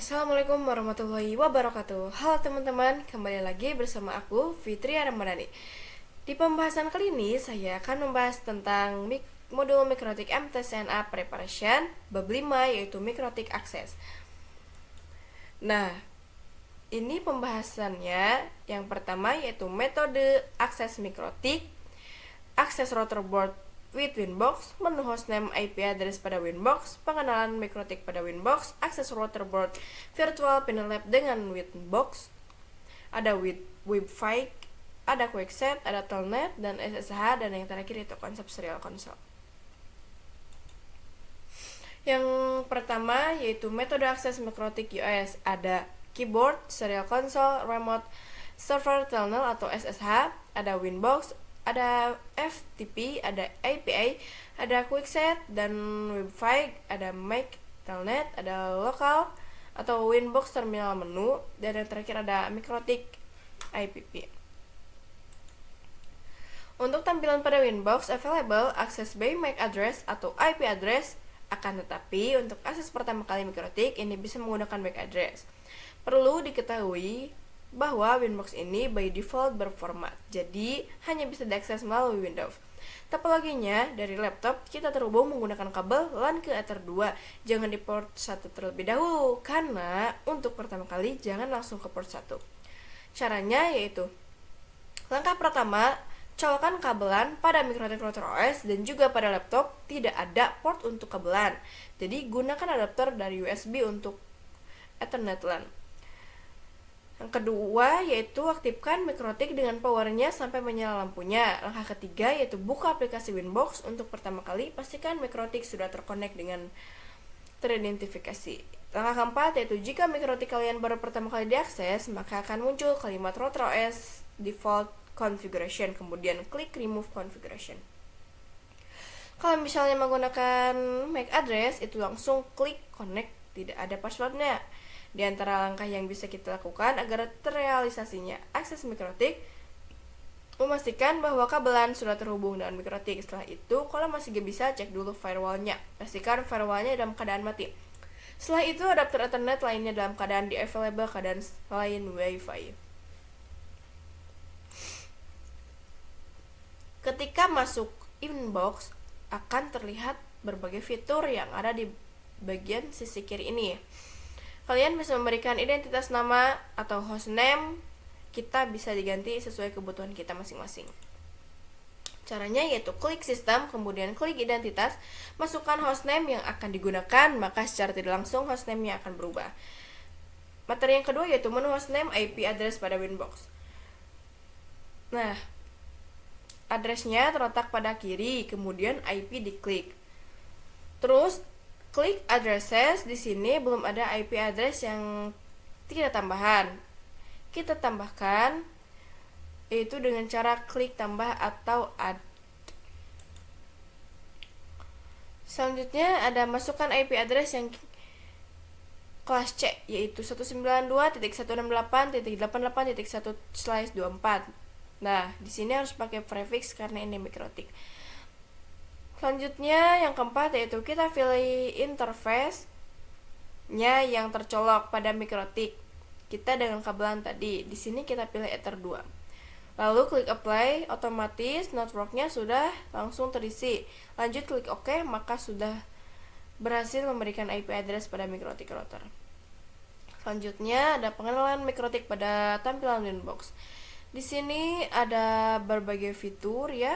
Assalamualaikum warahmatullahi wabarakatuh. Halo teman-teman, kembali lagi bersama aku Fitri Ramadhani. Di pembahasan kali ini saya akan membahas tentang modul Mikrotik MTSNA Preparation bab 5, yaitu Mikrotik Akses. Nah, ini pembahasannya. Yang pertama yaitu metode akses mikrotik, akses router board with Winbox, menu hostname IP address pada Winbox, pengenalan mikrotik pada Winbox, akses router board virtual Pinelab dengan Winbox, ada Wi-Fi, ada QuickSet, ada Telnet, dan SSH, dan yang terakhir itu konsep serial console. Yang pertama yaitu metode akses mikrotik US, ada keyboard, serial console, remote server terminal atau SSH, ada Winbox, ada FTP, ada API, ada QuickSet dan Wi-Fi, ada Mac, Telnet, ada lokal atau Winbox terminal menu, dan yang terakhir ada mikrotik IPP. Untuk tampilan pada Winbox available akses by MAC address atau IP address, akan tetapi untuk akses pertama kali mikrotik ini bisa menggunakan MAC address. Perlu diketahui bahwa Winbox ini by default berformat, jadi hanya bisa diakses melalui Windows. Topologinya dari laptop kita terhubung menggunakan kabel LAN ke Ether 2, jangan di port 1 terlebih dahulu, karena untuk pertama kali jangan langsung ke port 1. Caranya yaitu, langkah pertama, colokan kabelan pada mikrotik router OS dan juga pada laptop tidak ada port untuk kabelan, jadi gunakan adapter dari USB untuk Ethernet LAN. Yang kedua yaitu aktifkan mikrotik dengan powernya sampai menyala lampunya. Langkah ketiga yaitu buka aplikasi Winbox. Untuk pertama kali pastikan mikrotik sudah terkonek dengan teridentifikasi. Langkah keempat yaitu jika mikrotik kalian baru pertama kali diakses, maka akan muncul kalimat router OS default configuration, kemudian klik remove configuration. Kalau misalnya menggunakan MAC address, itu langsung klik connect, tidak ada passwordnya. Di antara langkah yang bisa kita lakukan agar terrealisasinya akses mikrotik, memastikan bahwa kabelan sudah terhubung dengan mikrotik. Setelah itu, kalau masih gak bisa, cek dulu firewallnya. Pastikan firewallnya dalam keadaan mati. Setelah itu, adapter Ethernet lainnya dalam keadaan available keadaan selain Wi-Fi. Ketika masuk inbox, akan terlihat berbagai fitur yang ada di bagian sisi kiri ini. Kalian bisa memberikan identitas nama atau hostname, kita bisa diganti sesuai kebutuhan kita masing-masing. Caranya yaitu klik sistem, kemudian klik identitas, masukkan hostname yang akan digunakan, maka secara tidak langsung hostname-nya akan berubah. Materi yang kedua yaitu menu hostname IP address pada Winbox. Nah, addressnya terletak pada kiri, kemudian IP diklik. Terus klik addresses, di sini belum ada IP address yang kita tambahan. Kita tambahkan yaitu dengan cara klik tambah atau add. Selanjutnya ada masukkan IP address yang kelas C yaitu 192.168.88.1/24. Nah, di sini harus pakai prefix karena ini mikrotik. Selanjutnya yang keempat yaitu kita pilih interface-nya yang tercolok pada mikrotik kita dengan kabelan tadi. Di sini kita pilih Ether 2. Lalu klik apply, otomatis network-nya sudah langsung terisi. Lanjut klik OK, maka sudah berhasil memberikan IP address pada mikrotik router. Selanjutnya ada pengenalan mikrotik pada tampilan Winbox. Di sini ada berbagai fitur ya.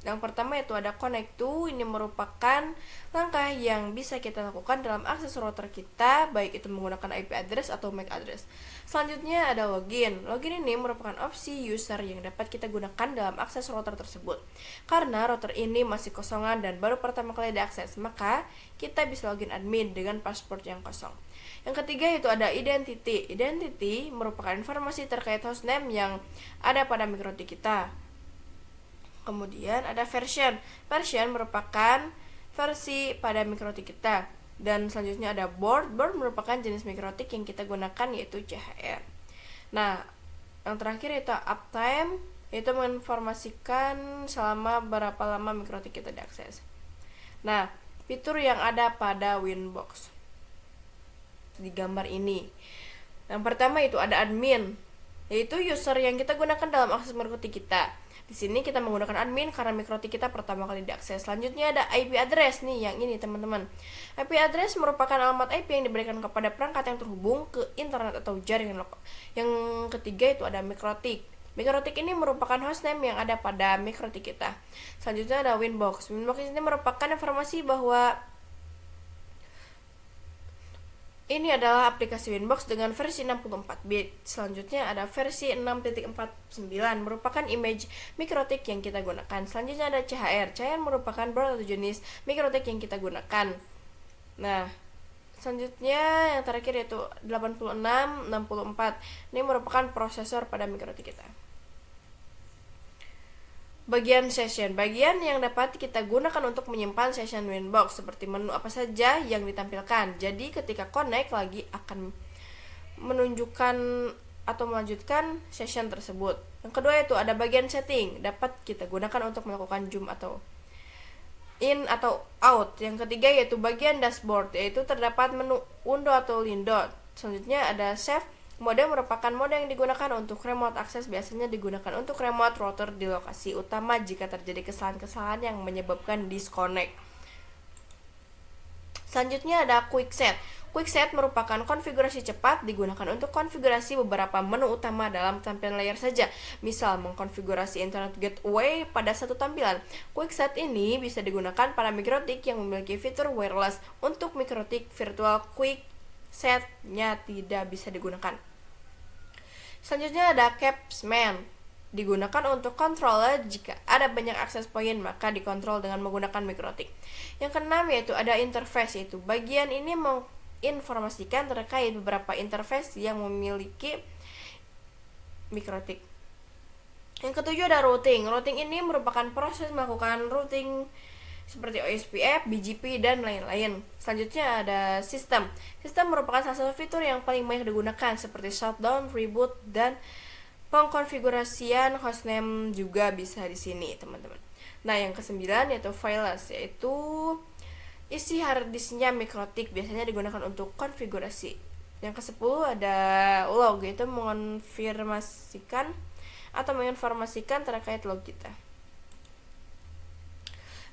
Yang pertama itu ada connect to, ini merupakan langkah yang bisa kita lakukan dalam akses router kita, baik itu menggunakan IP address atau MAC address. Selanjutnya ada login. Login ini merupakan opsi user yang dapat kita gunakan dalam akses router tersebut. Karena router ini masih kosongan dan baru pertama kali diakses, maka kita bisa login admin dengan password yang kosong. Yang ketiga itu ada identity. Identity merupakan informasi terkait hostname yang ada pada mikrotik kita. Kemudian ada version. Version merupakan versi pada mikrotik kita. Dan selanjutnya ada board. Board merupakan jenis mikrotik yang kita gunakan yaitu CHR. Nah, yang terakhir itu uptime, yaitu menginformasikan selama berapa lama mikrotik kita diakses. Nah, fitur yang ada pada Winbox. di gambar ini. Yang pertama itu ada admin, yaitu user yang kita gunakan dalam akses mikrotik kita. Di sini kita menggunakan admin karena mikrotik kita pertama kali diakses. Selanjutnya ada IP address nih, yang ini teman-teman. IP address merupakan alamat IP yang diberikan kepada perangkat yang terhubung ke internet atau jaringan lokal. Yang ketiga itu ada mikrotik. Mikrotik ini merupakan hostname yang ada pada mikrotik kita. Selanjutnya ada Winbox. Winbox ini merupakan informasi bahwa ini adalah aplikasi Winbox dengan versi 64 bit. Selanjutnya ada versi 6.49 merupakan image mikrotik yang kita gunakan. Selanjutnya ada CHR. CHR merupakan board atau jenis mikrotik yang kita gunakan. Nah, selanjutnya yang terakhir yaitu 8664. Ini merupakan prosesor pada mikrotik kita. Bagian session, bagian yang dapat kita gunakan untuk menyimpan session Winbox seperti menu apa saja yang ditampilkan. Jadi ketika connect lagi akan menunjukkan atau melanjutkan session tersebut. Yang kedua itu ada bagian setting, dapat kita gunakan untuk melakukan zoom atau in atau out. Yang ketiga yaitu bagian dashboard, yaitu terdapat menu undo atau lindot. Selanjutnya ada save. Mode merupakan mode yang digunakan untuk remote access, biasanya digunakan untuk remote router di lokasi utama jika terjadi kesalahan-kesalahan yang menyebabkan disconnect. Selanjutnya ada quick set. Quick set merupakan konfigurasi cepat digunakan untuk konfigurasi beberapa menu utama dalam tampilan layar saja. Misal mengkonfigurasi internet gateway pada satu tampilan. Quick set ini bisa digunakan pada mikrotik yang memiliki fitur wireless. Untuk mikrotik virtual quick setnya tidak bisa digunakan. Selanjutnya ada capsman, digunakan untuk controller jika ada banyak akses point maka dikontrol dengan menggunakan mikrotik. Yang keenam yaitu ada interface, yaitu bagian ini menginformasikan terkait beberapa interface yang memiliki mikrotik. Yang ketujuh ada routing. Routing ini merupakan proses melakukan routing seperti OSPF, BGP, dan lain-lain. Selanjutnya ada sistem. Sistem merupakan salah satu fitur yang paling banyak digunakan seperti shutdown, reboot, dan pengkonfigurasian hostname juga bisa di sini, teman-teman. Nah, yang kesembilan yaitu fileless, yaitu isi harddisknya mikrotik biasanya digunakan untuk konfigurasi. Yang ke-10 ada log, yaitu mengonfirmasikan atau menginformasikan terkait log kita.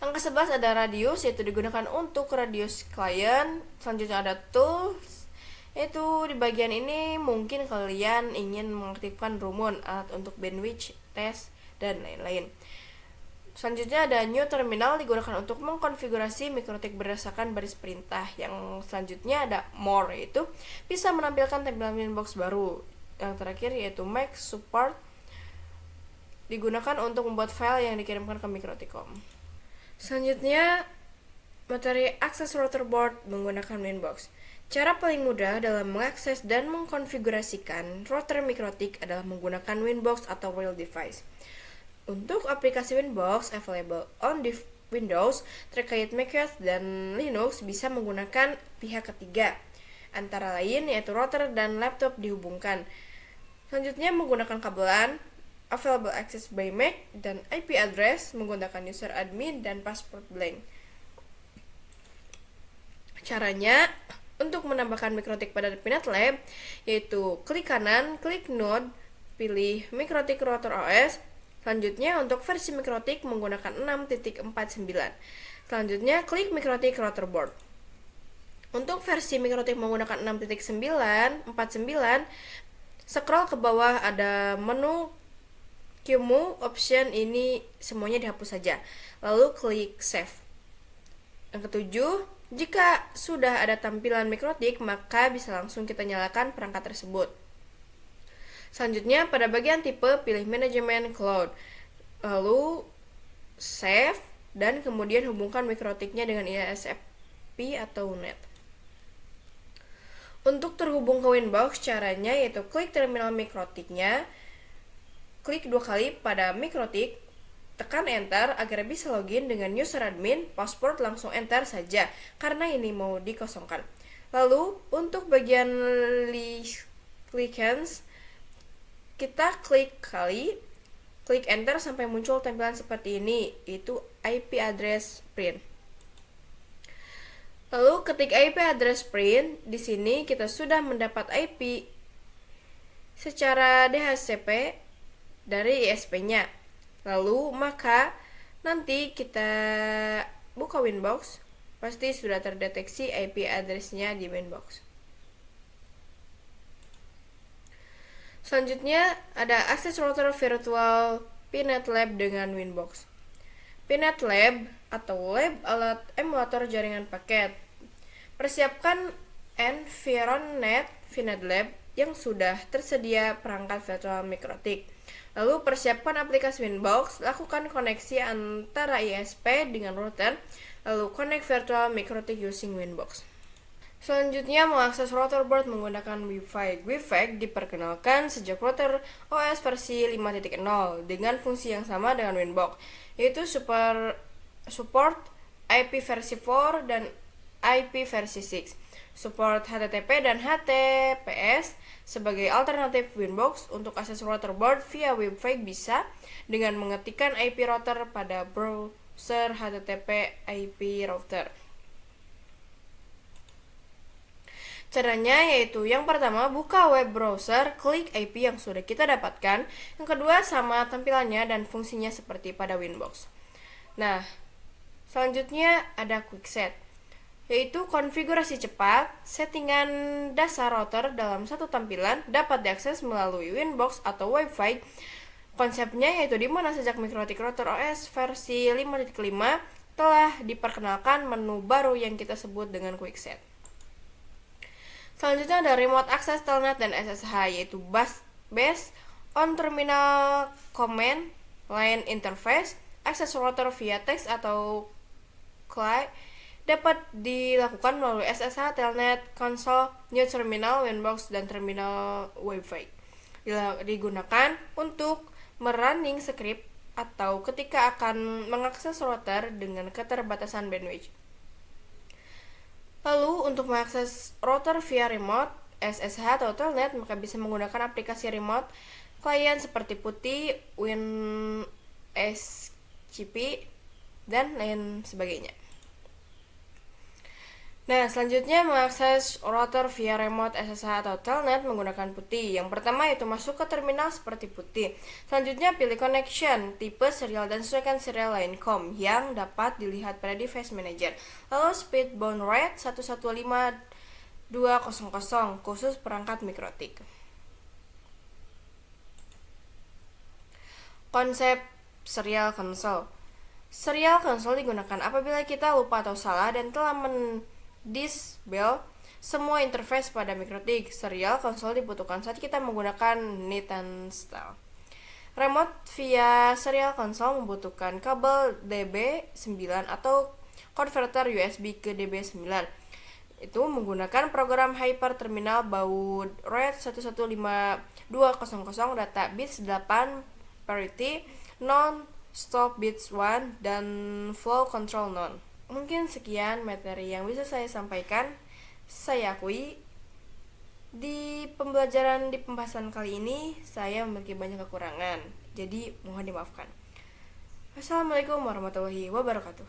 Yang ke-11 ada radius, yaitu digunakan untuk radius client. Selanjutnya ada tools, yaitu di bagian ini mungkin kalian ingin mengaktifkan rumun, alat untuk bandwidth, test, dan lain-lain. Selanjutnya ada new terminal, digunakan untuk mengkonfigurasi mikrotik berdasarkan baris perintah. Yang selanjutnya ada more, yaitu bisa menampilkan tampilan Winbox baru. Yang terakhir yaitu make support, digunakan untuk membuat file yang dikirimkan ke mikrotik.com. Selanjutnya, materi akses router board menggunakan Winbox. Cara paling mudah dalam mengakses dan mengkonfigurasikan router mikrotik adalah menggunakan Winbox atau real device. Untuk aplikasi Winbox available on Windows terkait macOS dan Linux bisa menggunakan pihak ketiga, antara lain yaitu router dan laptop dihubungkan. Selanjutnya menggunakan kabelan, available access by MAC, dan IP address menggunakan user admin dan password blank. Caranya untuk menambahkan mikrotik pada Pinet Lab yaitu klik kanan, klik node, pilih mikrotik router OS. Selanjutnya untuk versi mikrotik menggunakan 6.49. Selanjutnya klik mikrotik router board. Untuk versi mikrotik menggunakan 6.49, scroll ke bawah ada menu QEMU option, ini semuanya dihapus saja. Lalu klik save. Yang ketujuh, jika sudah ada tampilan mikrotik maka bisa langsung kita nyalakan perangkat tersebut. Selanjutnya pada bagian tipe pilih manajemen cloud. Lalu save dan kemudian hubungkan mikrotiknya dengan ISP atau net. Untuk terhubung ke Winbox caranya yaitu klik terminal mikrotiknya, klik 2 kali pada mikrotik, tekan enter agar bisa login dengan user admin, password langsung enter saja karena ini mau dikosongkan. Lalu untuk bagian license kita klik enter sampai muncul tampilan seperti ini, itu IP address print. Lalu ketik IP address print, di sini kita sudah mendapat IP secara DHCP dari ISP-nya. Lalu maka nanti kita buka Winbox, pasti sudah terdeteksi IP address-nya di Winbox. Selanjutnya ada akses router virtual Pinet Lab dengan Winbox. Pinet Lab atau lab alat emulator jaringan paket. Persiapkan Environnet Pinet Lab yang sudah tersedia perangkat virtual mikrotik. Lalu persiapkan aplikasi Winbox, lakukan koneksi antara ISP dengan router, lalu connect virtual mikrotik using Winbox. Selanjutnya, mengakses router board menggunakan Wi-Fi. Wi-Fi diperkenalkan sejak router OS versi 5.0 dengan fungsi yang sama dengan Winbox, yaitu support IP versi 4 dan IP versi 6, support HTTP dan HTTPS sebagai alternatif Winbox. Untuk akses router board via Wi-Fi bisa dengan mengetikkan IP router pada browser HTTP IP router. Caranya yaitu yang pertama, buka web browser, klik IP yang sudah kita dapatkan. Yang kedua, sama tampilannya dan fungsinya seperti pada Winbox. Nah, selanjutnya ada quick set, yaitu konfigurasi cepat. Settingan dasar router dalam satu tampilan dapat diakses melalui Winbox atau Wi-Fi. Konsepnya yaitu di mana sejak Mikrotik Router OS versi 5.5 telah diperkenalkan menu baru yang kita sebut dengan quick set. Selanjutnya ada remote access telnet dan SSH, yaitu based on terminal command line interface. Akses router via text atau CLI dapat dilakukan melalui SSH, telnet, konsol, new terminal, Winbox, dan terminal Wi-Fi. Digunakan untuk merunning script atau ketika akan mengakses router dengan keterbatasan bandwidth. Lalu untuk mengakses router via remote, SSH atau telnet, maka bisa menggunakan aplikasi remote klien seperti PuTTY, WinSCP, dan lain sebagainya. Nah, selanjutnya mengakses router via remote SSH atau telnet menggunakan PuTTY. Yang pertama yaitu masuk ke terminal seperti PuTTY. Selanjutnya pilih connection, tipe, serial, dan sesuaikan serial line COM yang dapat dilihat pada device manager. Lalu speed bound rate 115.200 khusus perangkat mikrotik. Konsep serial console. Serial console digunakan apabila kita lupa atau salah dan telah disable semua interface pada mikrotik. Serial console dibutuhkan saat kita menggunakan NIT install. Remote via serial console membutuhkan kabel DB9 atau konverter USB ke DB9. Itu menggunakan program Hyper Terminal baud rate 115.200, data bits 8, parity, non stop bits 1, dan flow control none. Mungkin sekian materi yang bisa saya sampaikan. Saya akui di pembahasan kali ini saya memiliki banyak kekurangan, jadi mohon dimaafkan. Wassalamualaikum warahmatullahi wabarakatuh.